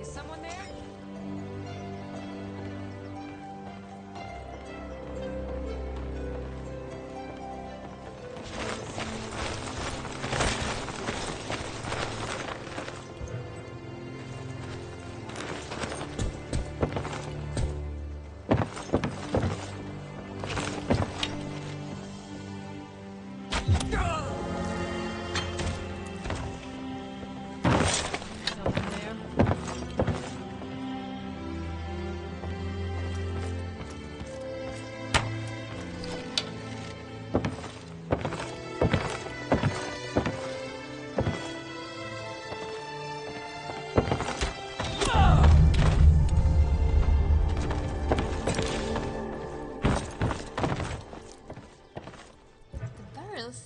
Is someone there?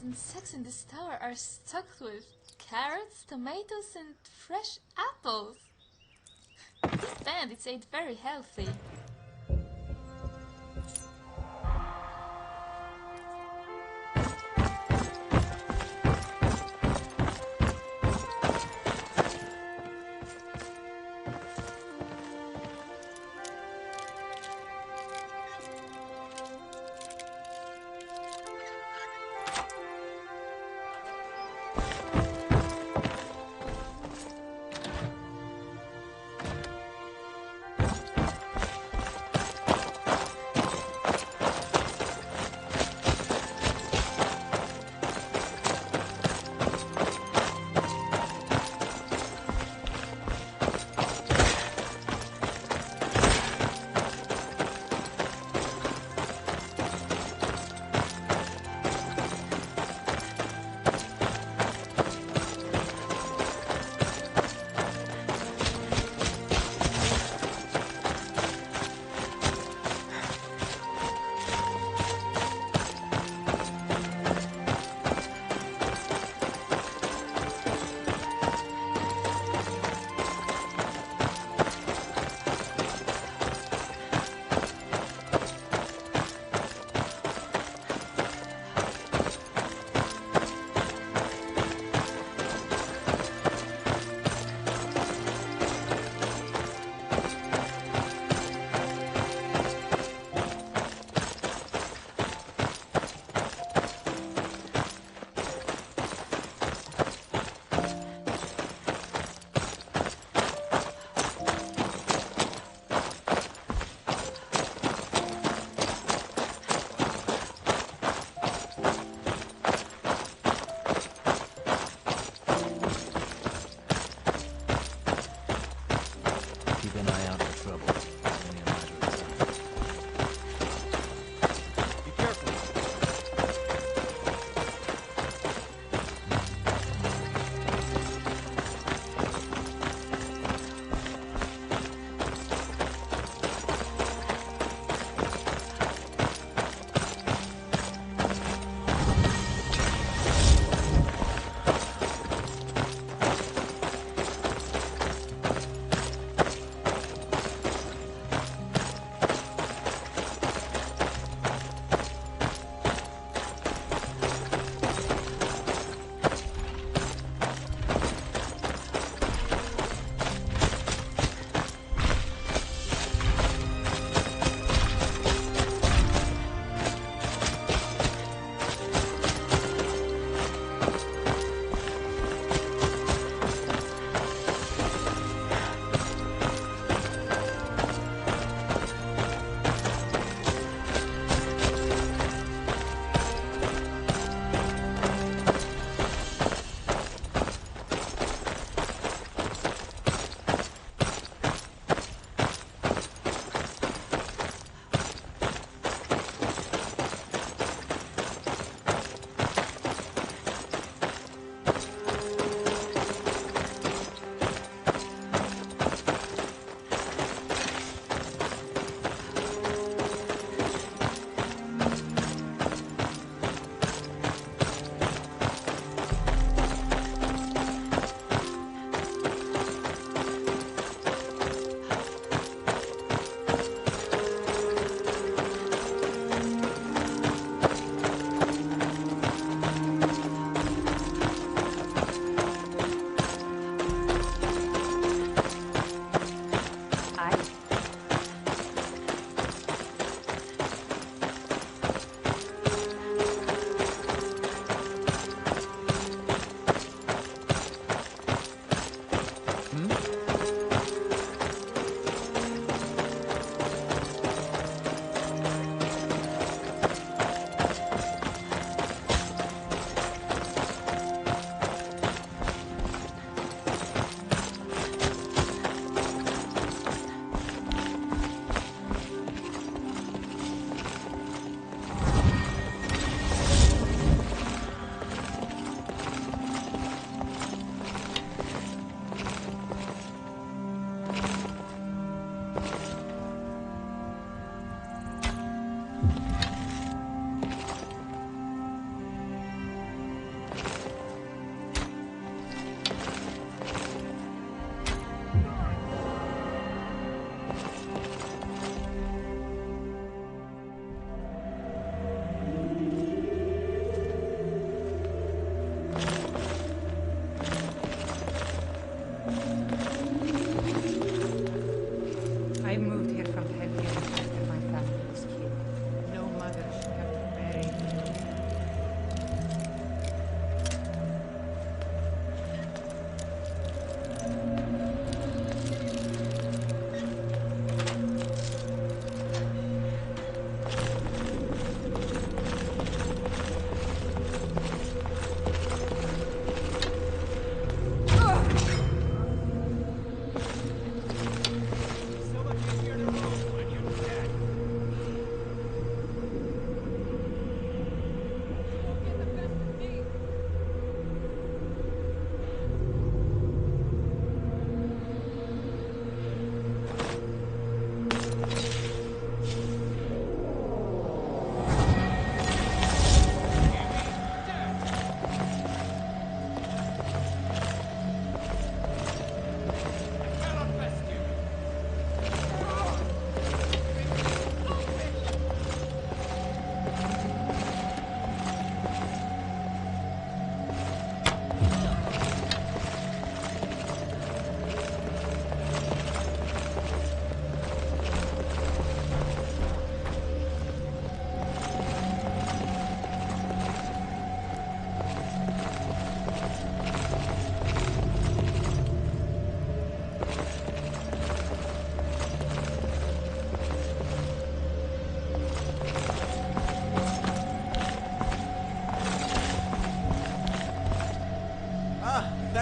Insects in this tower are stocked with carrots, tomatoes, and fresh apples. These bandits ate very healthy.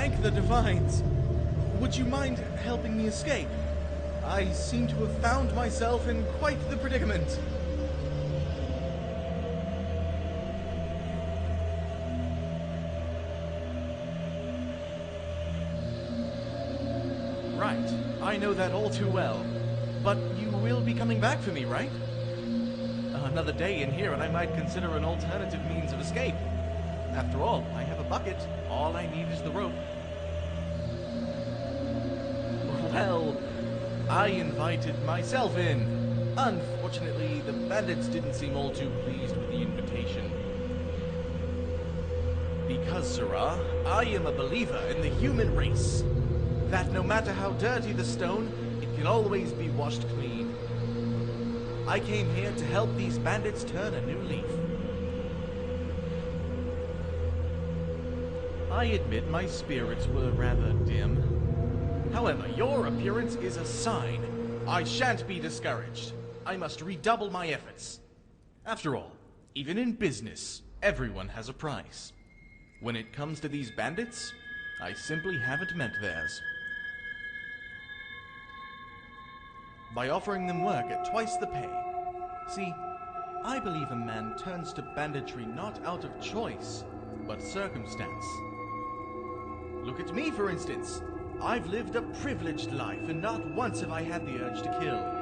thank the divines. Would you mind helping me escape? I seem to have found myself in quite the predicament. Right, I know that all too well. But you will be coming back for me, right? Another day in here and I might consider an alternative means of escape. After all, I have a bucket. All I need is the rope. Well, I invited myself in. Unfortunately, the bandits didn't seem all too pleased with the invitation. Because, Sirrah, I am a believer in the human race. That no matter how dirty the stone, it can always be washed clean. I came here to help these bandits turn a new leaf. I admit my spirits were rather dim. However, your appearance is a sign. I shan't be discouraged. I must redouble my efforts. After all, even in business, everyone has a price. When it comes to these bandits, I simply haven't met theirs. By offering them work at twice the pay. See, I believe a man turns to banditry not out of choice, but circumstance. Look at me, for instance. I've lived a privileged life, and not once have I had the urge to kill.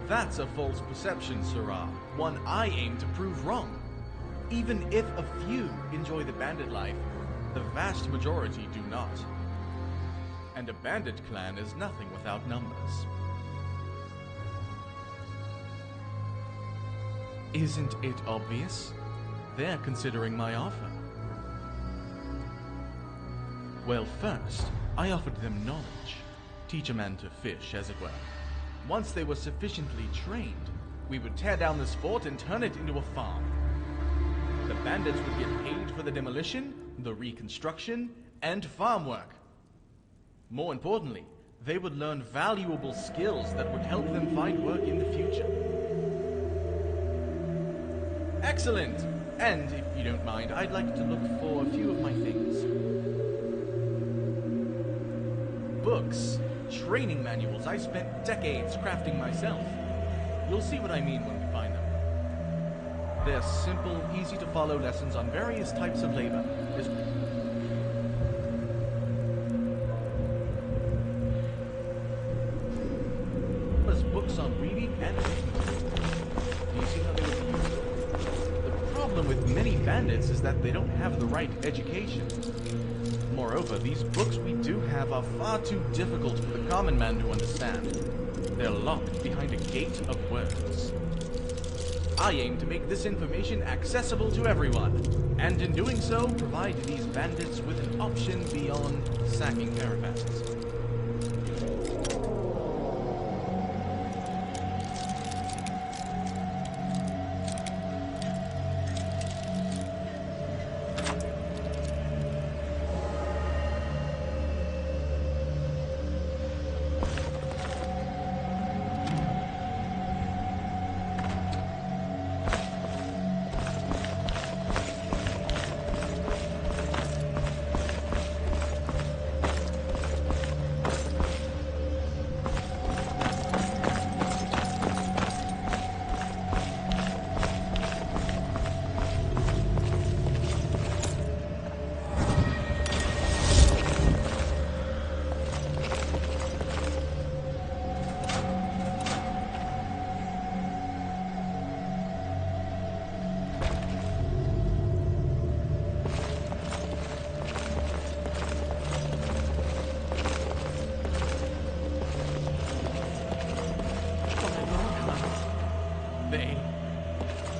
That's a false perception, Sirrah. One I aim to prove wrong. Even if a few enjoy the bandit life, the vast majority do not. And a bandit clan is nothing without numbers. Isn't it obvious? They're considering my offer. Well, first, I offered them knowledge. Teach a man to fish, as it were. Once they were sufficiently trained, we would tear down this fort and turn it into a farm. The bandits would get paid for the demolition, the reconstruction, and farm work. More importantly, they would learn valuable skills that would help them find work in the future. Excellent! And, if you don't mind, I'd like to look for a few of my things. Books. Training manuals I spent decades crafting myself. You'll see what I mean when we find them. They're simple, easy-to-follow lessons on various types of labor. There's books on reading and arithmetic. Do you see how they would be useful? The problem with many bandits is that they don't have the right education. Moreover, these books we do have are far too difficult for the common man to understand. They're locked behind a gate of words. I aim to make this information accessible to everyone, and in doing so, provide these bandits with an option beyond sacking caravans.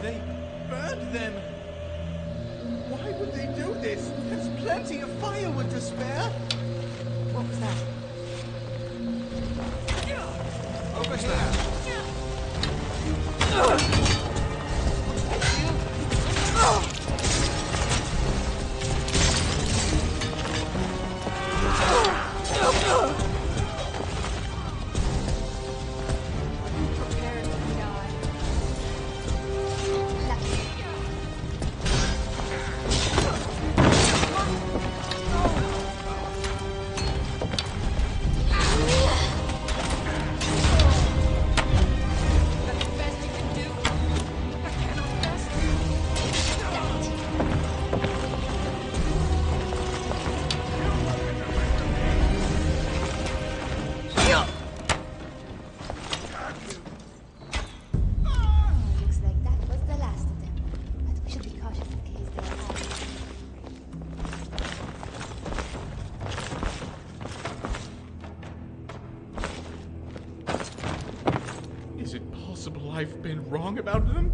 They burned them! Why would they do this? There's plenty of firewood to spare! What was that? Over here! I've been wrong about them?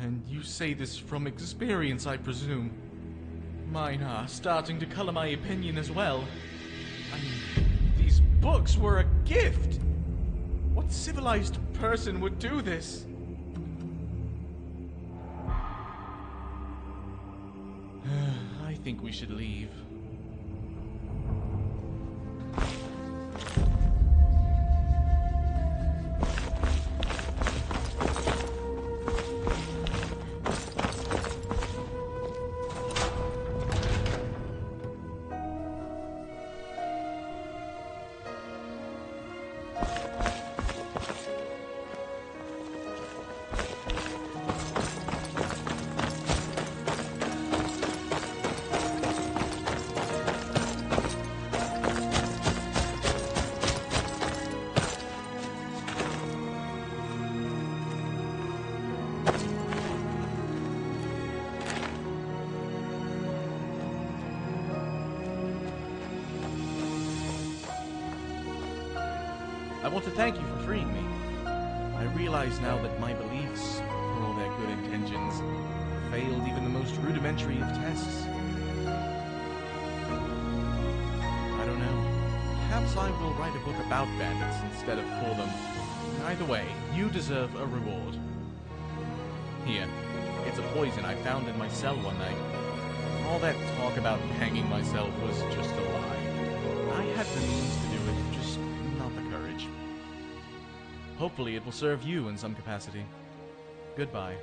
And you say this from experience, I presume. Mine are starting to color my opinion as well. I mean, these books were a gift! What civilized person would do this? I think we should leave. I want to thank you for freeing me. I realize now that my beliefs, for all their good intentions, failed even the most rudimentary of tests. I don't know. Perhaps I will write a book about bandits instead of for them. Either way, you deserve a reward. Here, it's a poison I found in my cell one night. All that talk about hanging myself was just a lie. I had the means to do it, just not the courage. Hopefully it will serve you in some capacity. Goodbye.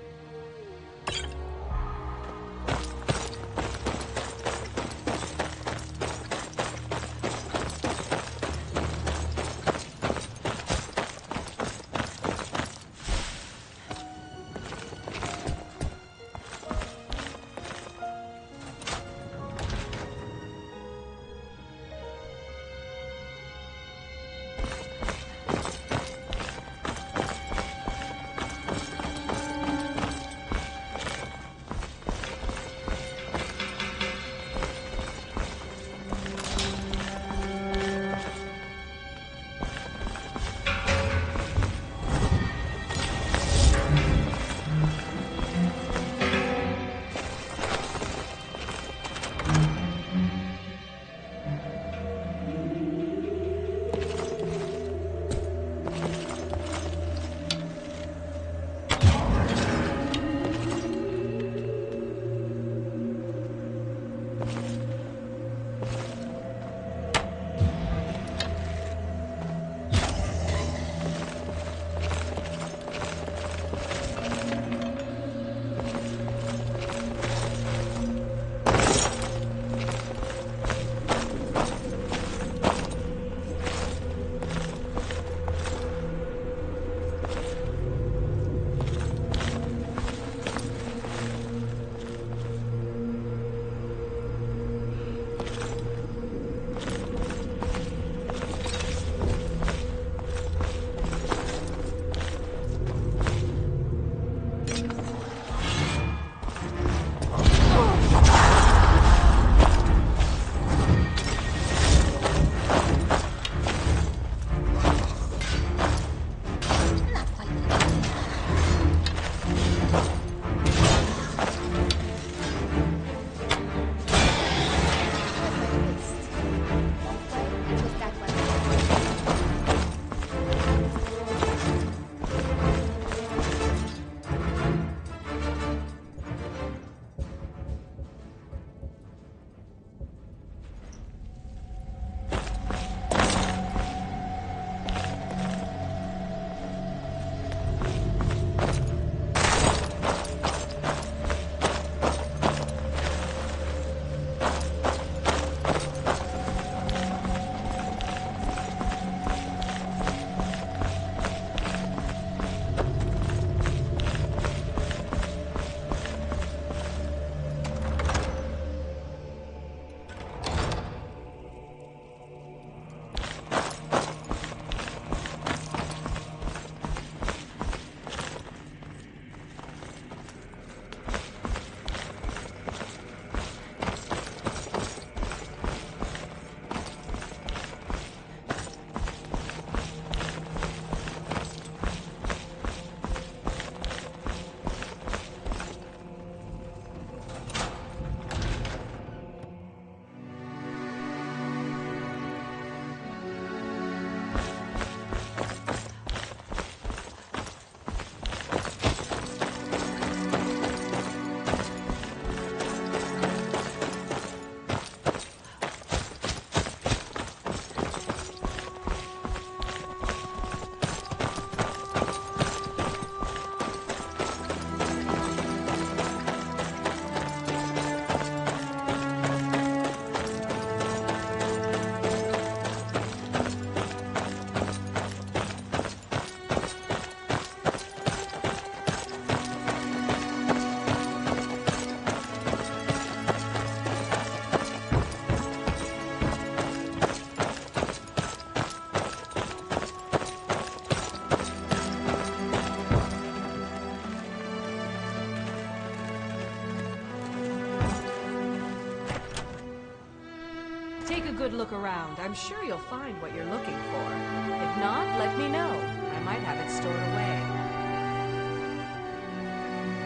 Take a good look around. I'm sure you'll find what you're looking for. If not, let me know. I might have it stored away.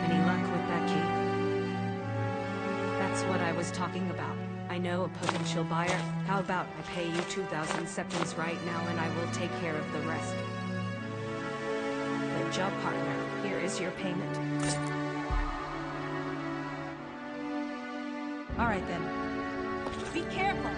Any luck with that key? That's what I was talking about. I know a potential buyer. How about I pay you 2,000 seconds right now and I will take care of the rest. Good job, partner. Here is your payment. All right then. Be careful.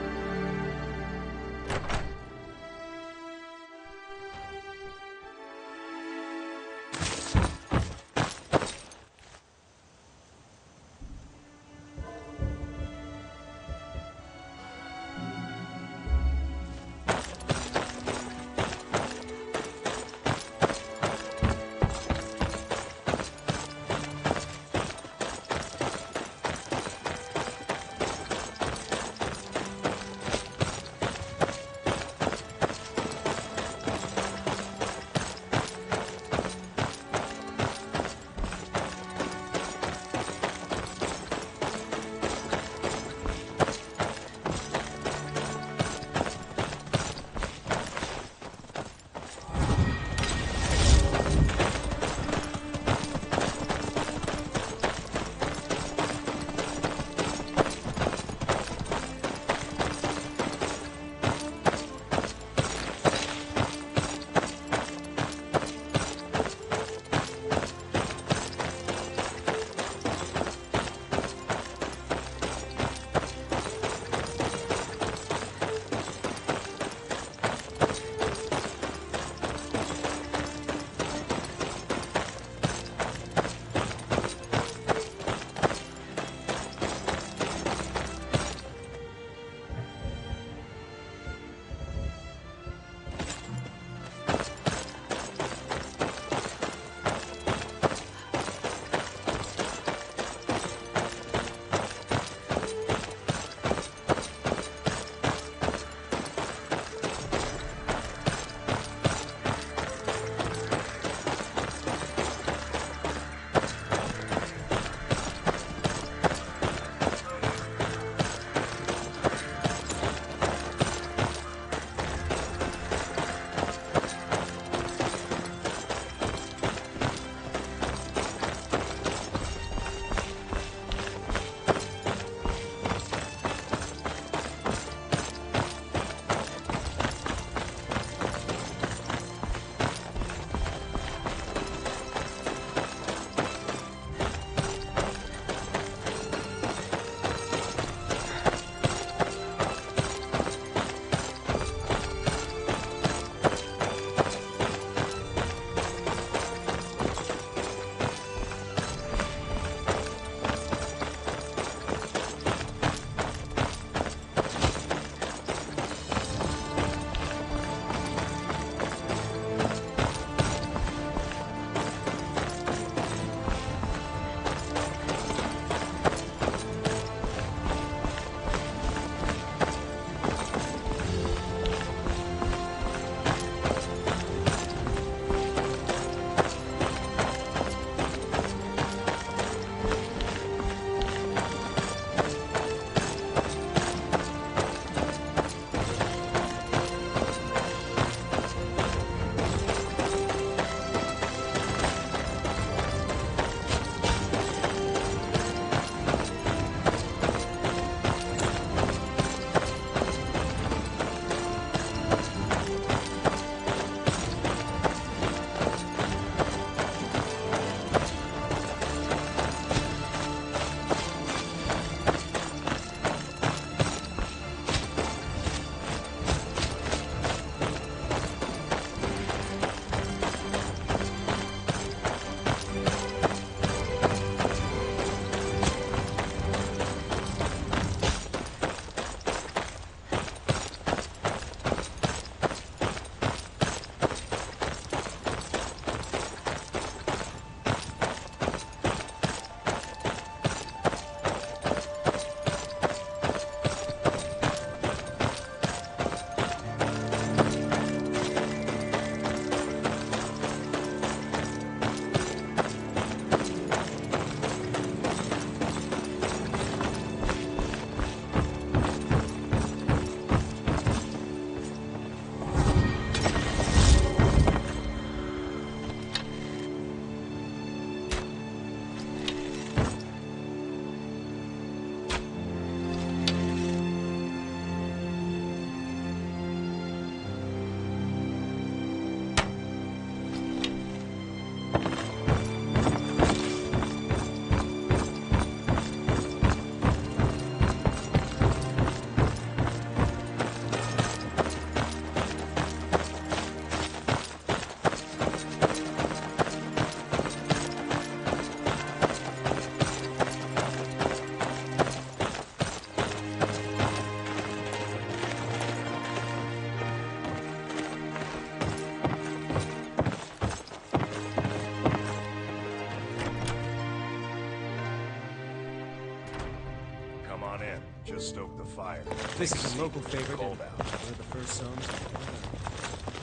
in. Just stoke the fire. This is a local favorite. Cold out. One of the first songs.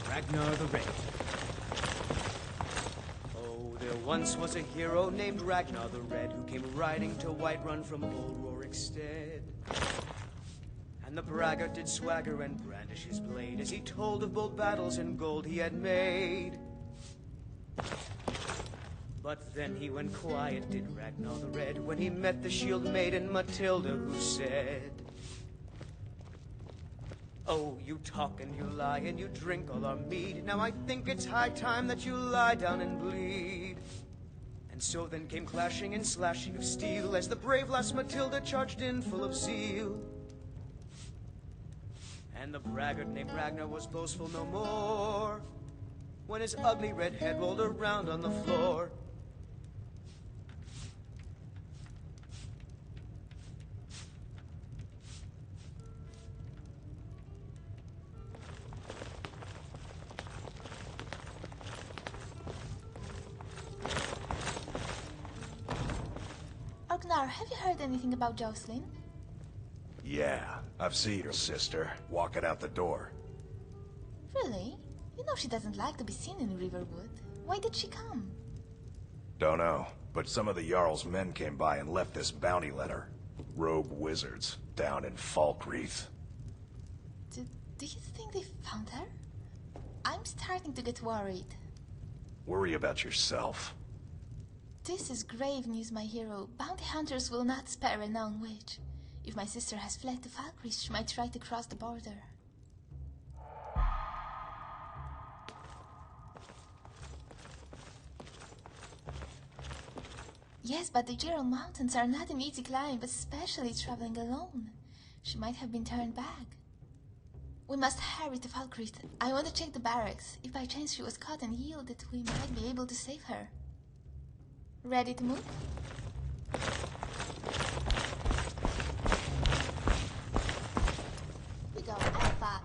Ragnar the Red. Oh, there once was a hero named Ragnar the Red who came riding to Whiterun from old Rorikstead. And the braggart did swagger and brandish his blade as he told of bold battles and gold he had made. But then he went quiet, did Ragnar the Red, when he met the shield maiden Matilda, who said, "Oh, you talk and you lie and you drink all our mead. Now I think it's high time that you lie down and bleed." And so then came clashing and slashing of steel as the brave lass Matilda charged in full of zeal. And the braggart named Ragnar was boastful no more when his ugly red head rolled around on the floor. Ragnar, have you heard anything about Jocelyn? Yeah, I've seen her sister walking out the door. Really? You know she doesn't like to be seen in Riverwood. Why did she come? Don't know, but some of the Jarl's men came by and left this bounty letter. Rogue wizards down in Falkreath. Do you think they found her? I'm starting to get worried. Worry about yourself. This is grave news, my hero. Bounty hunters will not spare a renowned witch. If my sister has fled to Falkreath, she might try to cross the border. Yes, but the Jarl Mountains are not an easy climb, especially traveling alone. She might have been turned back. We must hurry to Falkreath. I want to check the barracks. If by chance she was caught and yielded, we might be able to save her. Ready to move? We go Alpha.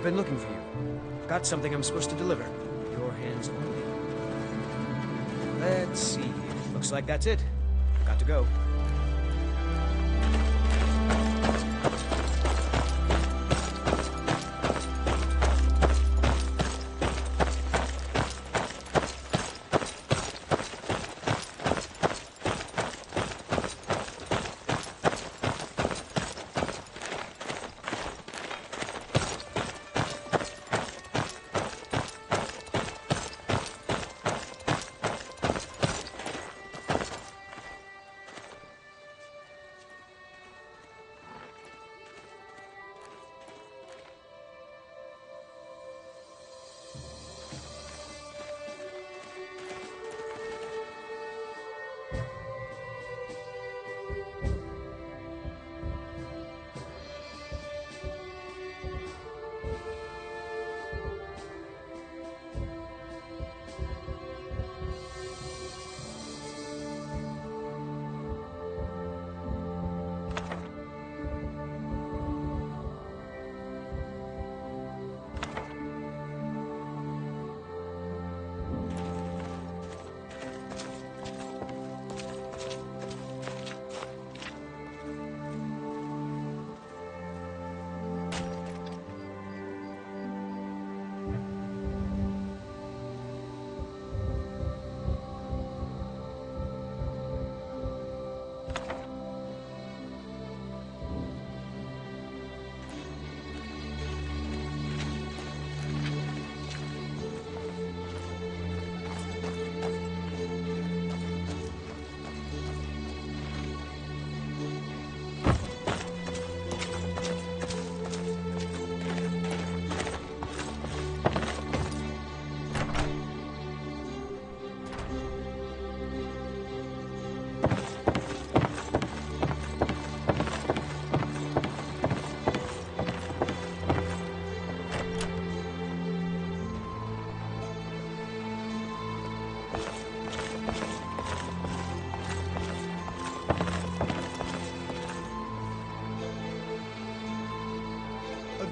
been looking for you. I've got something I'm supposed to deliver. Your hands only. Let's see here. Looks like that's it. Got to go.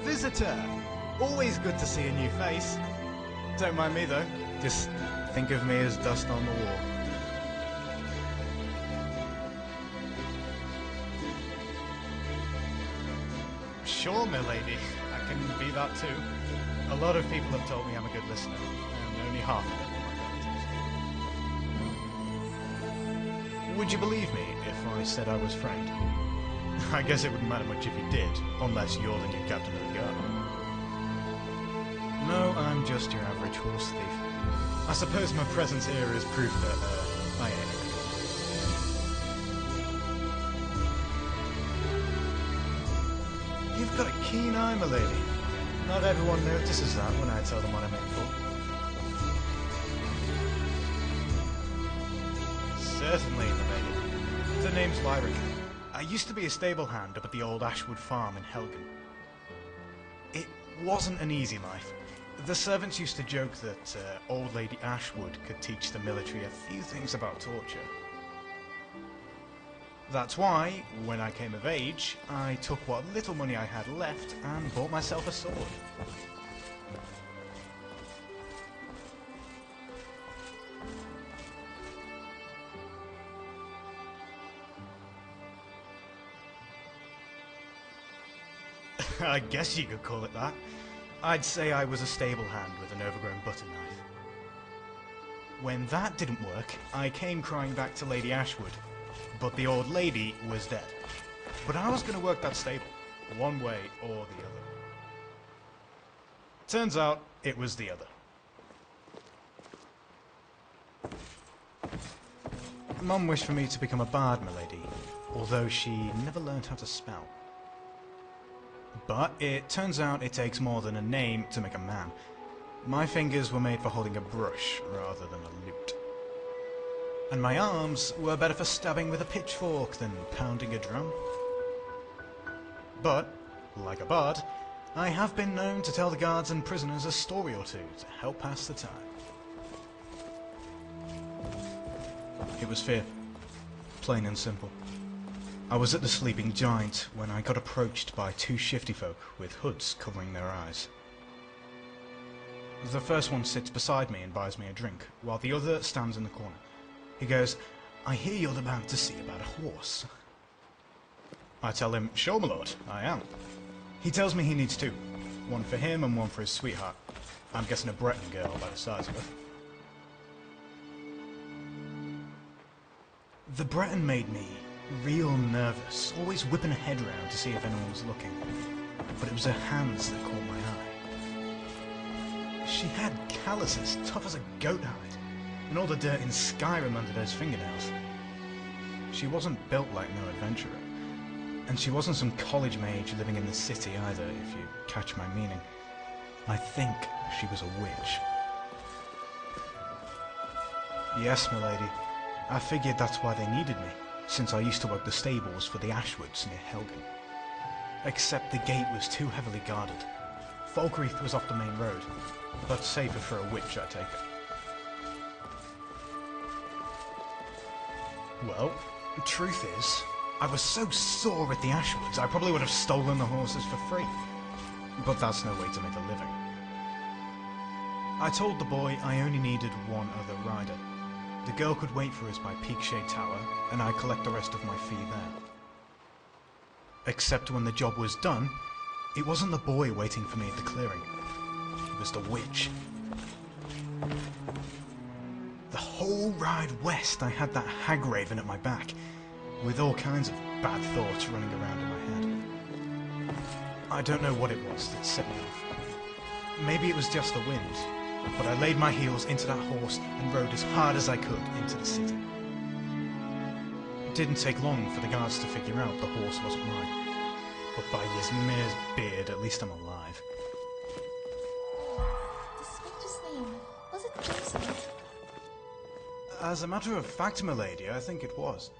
Visitor! Always good to see a new face. Don't mind me though, just think of me as dust on the wall. Sure, milady, I can be that too. A lot of people have told me I'm a good listener, and only half of them are my relatives. Would you believe me if I said I was friend? I guess it wouldn't matter much if you did, unless you're the new captain of the guard. No, I'm just your average horse thief. I suppose my presence here is proof that, I ain't. You've got a keen eye, my lady. Not everyone notices that when I tell them what I'm in for. Certainly, my lady. The name's Lyric. I used to be a stable hand up at the old Ashwood farm in Helgen. It wasn't an easy life. The servants used to joke that old Lady Ashwood could teach the military a few things about torture. That's why, when I came of age, I took what little money I had left and bought myself a sword. I guess you could call it that. I'd say I was a stable hand with an overgrown butter knife. When that didn't work, I came crying back to Lady Ashwood, but the old lady was dead. But I was going to work that stable, one way or the other. Turns out, it was the other. Mum wished for me to become a bard, my lady, although she never learned how to spell. But it turns out it takes more than a name to make a man. My fingers were made for holding a brush rather than a lute. And my arms were better for stabbing with a pitchfork than pounding a drum. But, like a bard, I have been known to tell the guards and prisoners a story or two to help pass the time. It was fear. Plain and simple. I was at the Sleeping Giant when I got approached by two shifty folk with hoods covering their eyes. The first one sits beside me and buys me a drink, while the other stands in the corner. He goes, "I hear you're about to see about a horse." I tell him, "Sure, my lord, I am." He tells me he needs two. One for him and one for his sweetheart. I'm guessing a Breton girl by the size of her. The Breton made me real nervous, always whipping her head round to see if anyone was looking. But it was her hands that caught my eye. She had calluses tough as a goat hide, and all the dirt in Skyrim under those fingernails. She wasn't built like no adventurer, and she wasn't some college mage living in the city either, if you catch my meaning. I think she was a witch. Yes, milady. I figured that's why they needed me, since I used to work the stables for the Ashwoods near Helgen. Except the gate was too heavily guarded. Falkreath was off the main road, but safer for a witch, I take it. Well, the truth is, I was so sore at the Ashwoods, I probably would have stolen the horses for free. But that's no way to make a living. I told the boy I only needed one other rider. The girl could wait for us by Peakshade Tower, and I'd collect the rest of my fee there. Except when the job was done, it wasn't the boy waiting for me at the clearing. It was the witch. The whole ride west I had that hag raven at my back, with all kinds of bad thoughts running around in my head. I don't know what it was that set me off. Maybe it was just the wind, but I laid my heels into that horse and rode as hard as I could into the city. It didn't take long for the guards to figure out the horse wasn't mine. But by Ysmir's beard, at least I'm alive. The stranger's name, was it Jocelyn? As a matter of fact, milady, I think it was.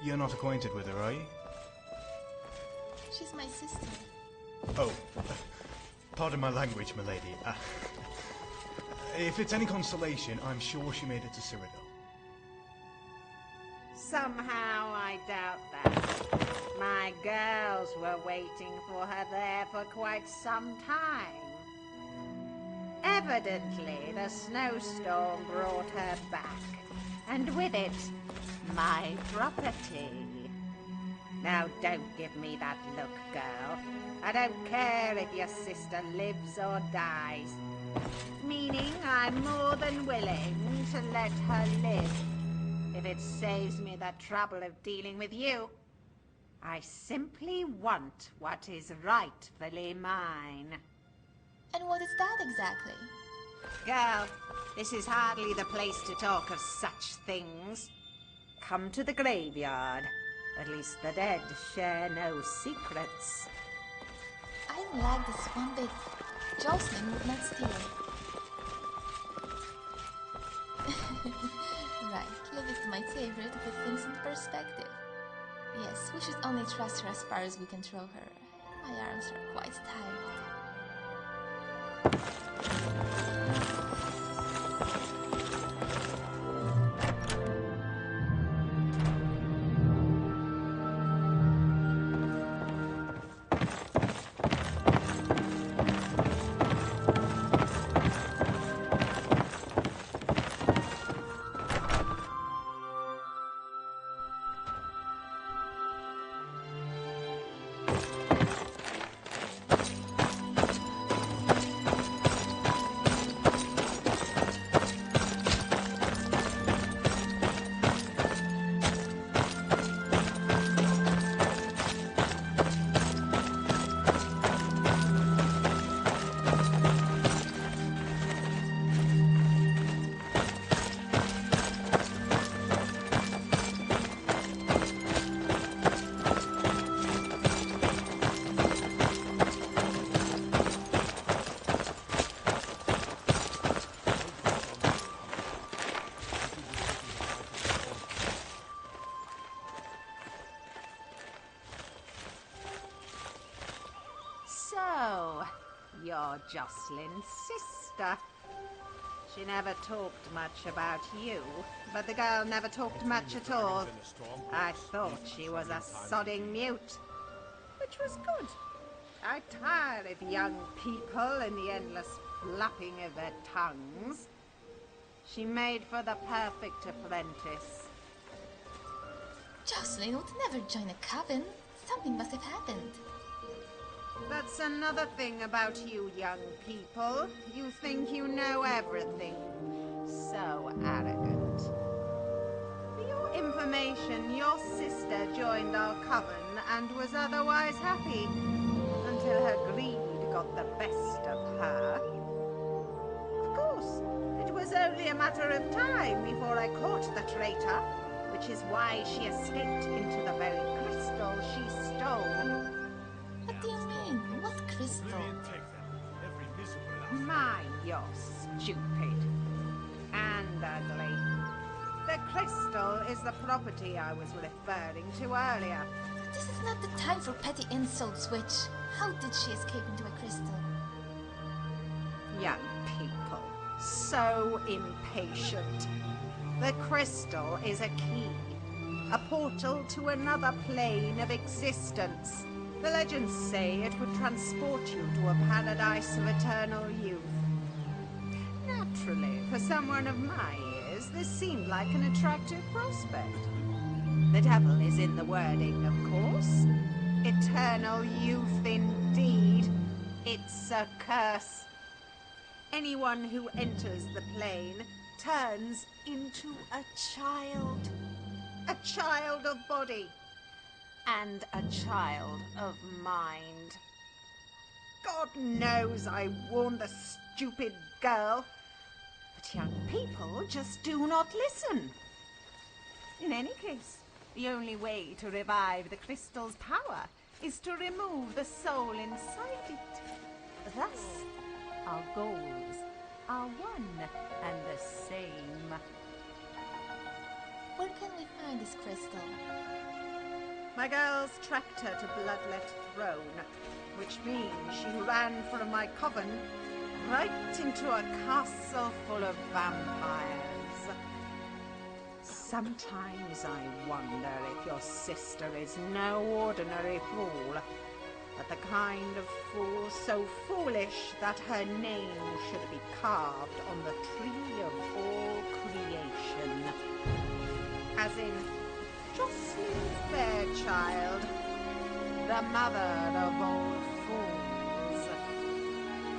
You're not acquainted with her, are you? She's my sister. Oh, pardon my language, milady. If it's any consolation, I'm sure she made it to Cyrodiil. Somehow I doubt that. My girls were waiting for her there for quite some time. Evidently, the snowstorm brought her back, and with it, my property. Now don't give me that look, girl. I don't care if your sister lives or dies. Meaning I'm more than willing to let her live, if it saves me the trouble of dealing with you. I simply want what is rightfully mine. And what is that exactly? Girl, this is hardly the place to talk of such things. Come to the graveyard. At least the dead share no secrets. I don't like this one bit. Jocelyn would not steal. Right, leave it to my favorite to put things in perspective. Yes, we should only trust her as far as we can throw her. My arms are quite tired. So, you're Jocelyn's sister. She never talked much about you, but the girl never talked much at all. I thought she was a sodding mute, which was good. I tire of young people and the endless flapping of their tongues. She made for the perfect apprentice. Jocelyn would never join a coven. Something must have happened. That's another thing about you young people. You think you know everything. So arrogant. For your information, your sister joined our coven and was otherwise happy until her greed got the best of her. Of course, it was only a matter of time before I caught the traitor, which is why she escaped into the very crystal she stole. What do you mean? What crystal? Mine, you're stupid. And ugly. The crystal is the property I was referring to earlier. This is not the time for petty insults, witch. How did she escape into a crystal? Young people, so impatient. The crystal is a key, a portal to another plane of existence. The legends say it would transport you to a paradise of eternal youth. Naturally, for someone of my years, this seemed like an attractive prospect. The devil is in the wording, of course. Eternal youth indeed. It's a curse. Anyone who enters the plane turns into a child. A child of body. And a child of mind. God knows I warned the stupid girl. But young people just do not listen. In any case, the only way to revive the crystal's power is to remove the soul inside it. Thus, our goals are one and the same. Where can we find this crystal? My girls tracked her to Bloodlet Throne, which means she ran from my coven right into a castle full of vampires. Sometimes I wonder if your sister is no ordinary fool, but the kind of fool so foolish that her name should be carved on the tree of all creation. As in, Jocelyn Fairchild, the mother of all fools.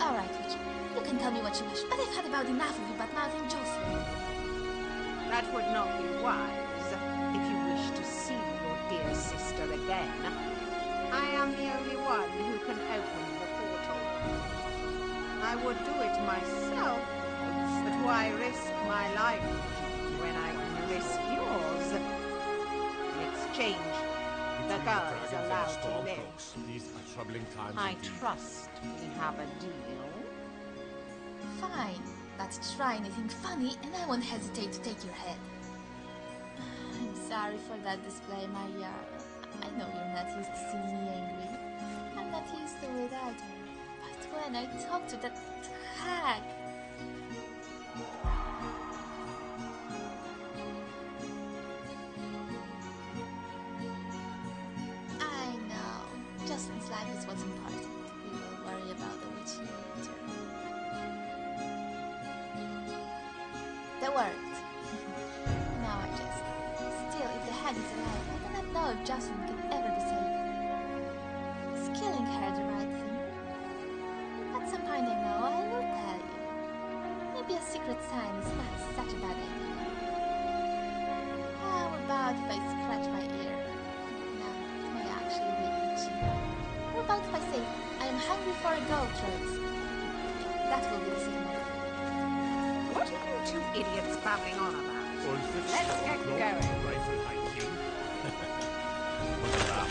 All right, witch. You can tell me what you wish, but I've had about enough of you bad-mouthing Jocelyn. That would not be wise if you wish to see your dear sister again. I am the only one who can open the portal. I would do it myself, but why risk my life when I can risk yours? In exchange, the girl is allowed to live. These are troubling times. I indeed. trust we have a deal. Fine. But try anything funny and I won't hesitate to take your head. I'm sorry for that display, Maria. I know you're not used to seeing me angry. I'm not used to it either. But when I talk to that hag... I know. Justin's life is what's important. We will worry about the witch later. That worked. Now I just... Still, if the hag is alive, I do not know if Jocelyn can ever be saved. Is killing her the right thing? At some point I know, I will tell you. Maybe a secret sign is not such a bad idea. How about if I scratch my ear? No, it may actually be itchy. How about if I say, I am hungry for a goat roast? That will be the signal. What are you two idiots babbling on about? Let's get going. Rifle hiking. What's that?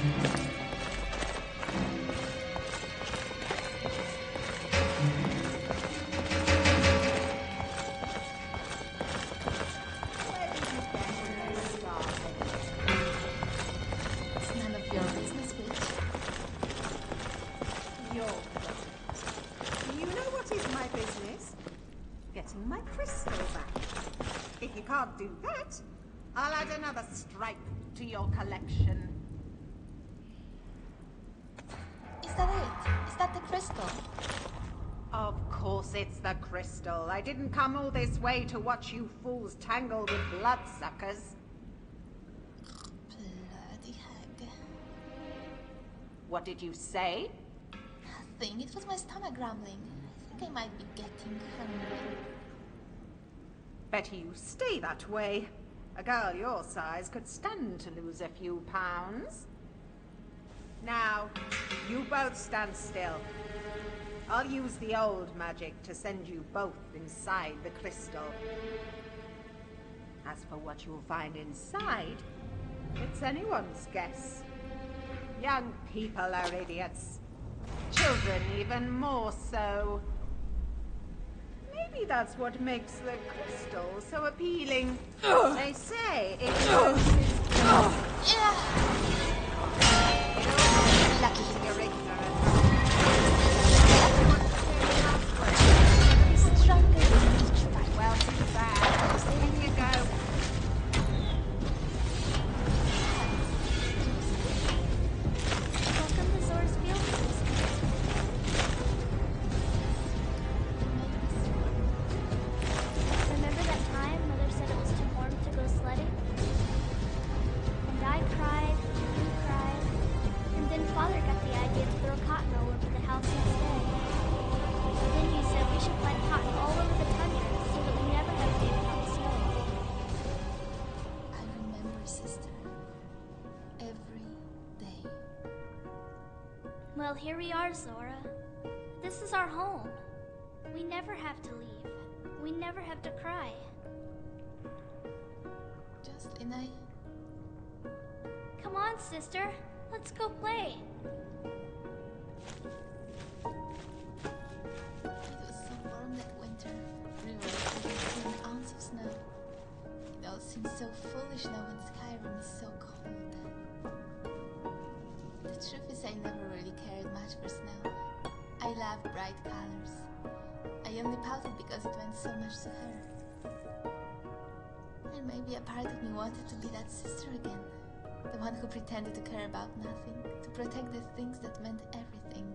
It's none of your business, bitch. Your business. You know what is my business? Getting my crystal back. If you can't do that, I'll add another stripe to your collection. Is that it? Is that the crystal? Of course it's the crystal. I didn't come all this way to watch you fools tangle with bloodsuckers. Bloody hag. What did you say? Nothing. It was my stomach grumbling. I think I might be getting hungry. Better you stay that way. A girl your size could stand to lose a few pounds. Now, you both stand still. I'll use the old magic to send you both inside the crystal. As for what you'll find inside, it's anyone's guess. Young people are idiots. Children even more so. Maybe that's what makes the crystal so appealing. They say it loses. Lucky. You're ignorant. It's stronger than each fight. Well, too bad. In you go. Welcome to Zora's Field. Remember that time Mother said it was too warm to go sledding? And I cried, you cried, and then Father got the idea to throw cotton all over the house instead. Then he said we should plant cotton all over the tundra so that we never have to without snow. I remember, sister. Every day. Well, here we are, Zora. This is our home. We never have to leave. We never have to cry. Jocelyn, Come on, sister. Let's go play. It was so warm that winter. River didn't see an ounce of snow. It all seems so foolish now when Skyrim is so cold. The truth is I never really cared much for snow. I love bright colors. I only pouted because it meant so much to her. And maybe a part of me wanted to be that sister again. The one who pretended to care about nothing, to protect the things that meant everything.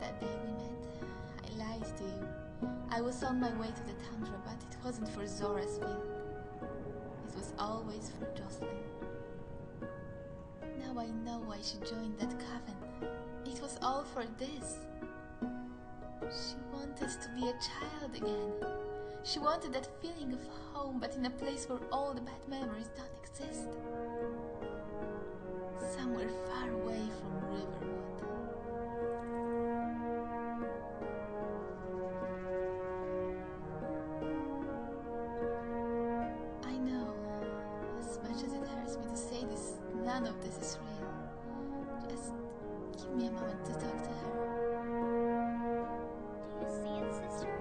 That day we met, I lied to you. I was on my way to the tundra, but it wasn't for Zora's field. It was always for Jocelyn. Now I know why she joined that coven. It was all for this. She wanted to be a child again. She wanted that feeling of home, but in a place where all the bad memories don't exist. Somewhere far away from Riverwood. I know, as much as it hurts me to say this, none of this is real. Just give me a moment to talk to her. Do you see it, sister?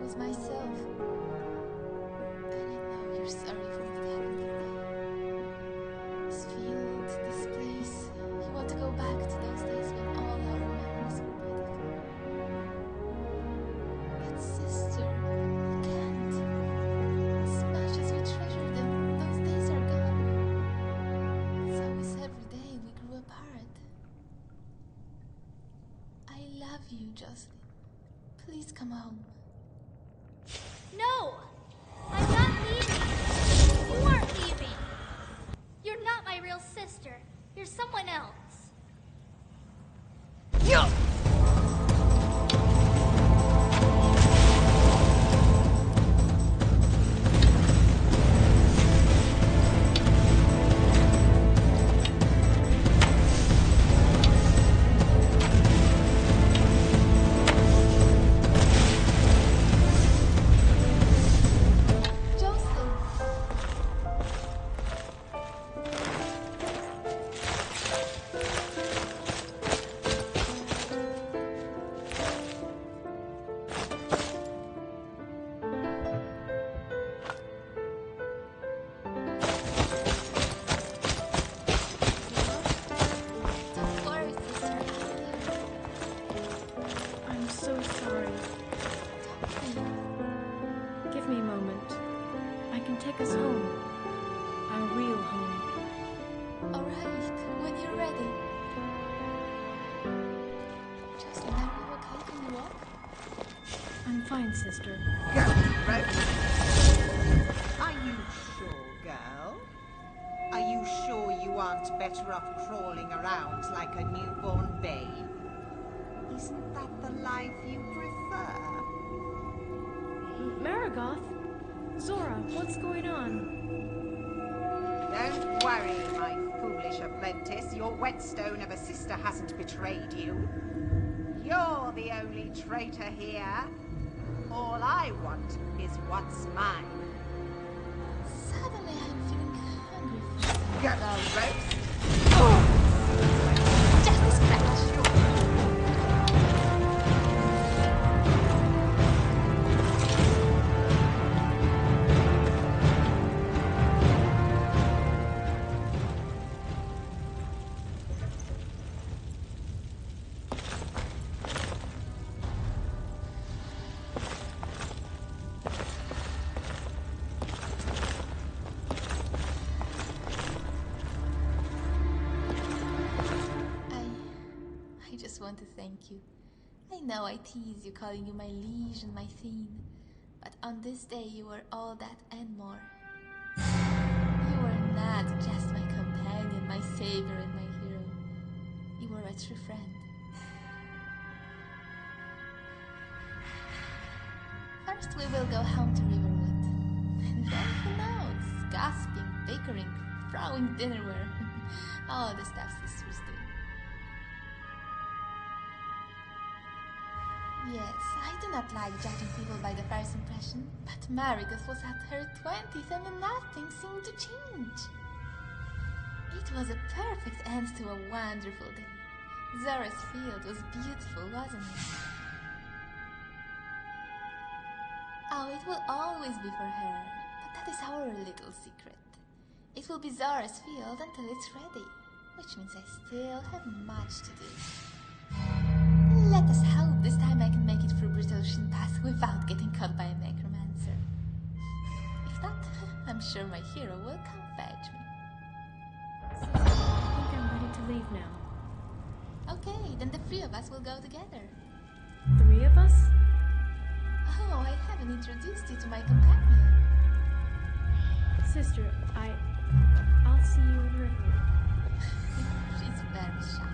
Was myself. And I know you're sorry for what happened that day. This field, this place. You want to go back to those days when all our memories were beautiful. But sister, we can't. As much as we treasure them, those days are gone. So is every day we grew apart. I love you, Jocelyn. Please come home. No! I'm not leaving! You aren't leaving! You're not my real sister. You're someone else. I'm so sorry. Don't be. Give me a moment. I can take us home. Our real home. Alright, when you're ready. Jocelyn, are you okay? Can you walk? I'm fine, sister. Go, Rose. Are you sure, girl? Are you sure you aren't better off crawling around like a newborn babe? Isn't that the life you prefer? Marigoth? Zora, what's going on? Don't worry, my foolish apprentice. Your whetstone of a sister hasn't betrayed you. You're the only traitor here. All I want is what's mine. Suddenly I'm feeling hungry for something. Go, Rose. Just a scratch. I just want to thank you. I know I tease you, calling you my liege and my theme, but on this day you were all that and more. You were not just my companion, my savior and my hero. You were a true friend. First we will go home to Riverwood. And then who knows? Gossiping, bickering, throwing dinnerware. All the stuff sisters do. Yes, I do not like judging people by the first impression, but Marigoth was at her 20th and nothing seemed to change. It was a perfect end to a wonderful day. Zora's field was beautiful, wasn't it? Oh, it will always be for her, but that is our little secret. It will be Zora's field until it's ready, which means I still have much to do. Let us hope this time I can make it through Brittle Shin Pass without getting caught by a necromancer. If not, I'm sure my hero will come fetch me. Sister, I think I'm ready to leave now. Okay, then the three of us will go together. 3 of us? Oh, I haven't introduced you to my companion. Sister, I'll see you in Riverwood. She's very shy.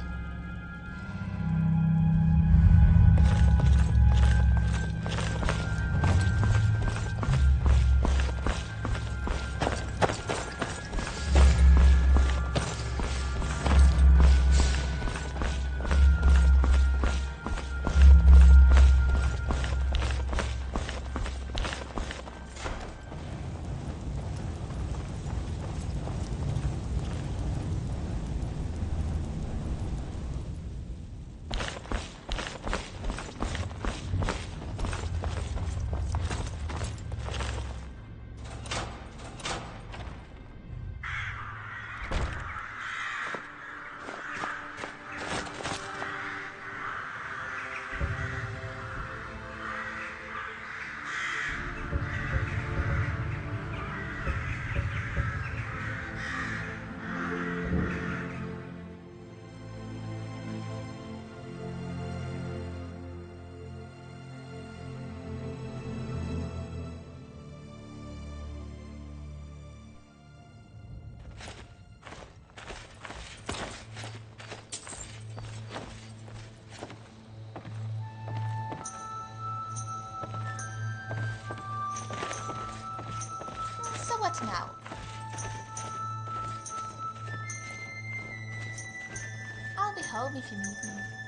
What now? I'll be home if you need me.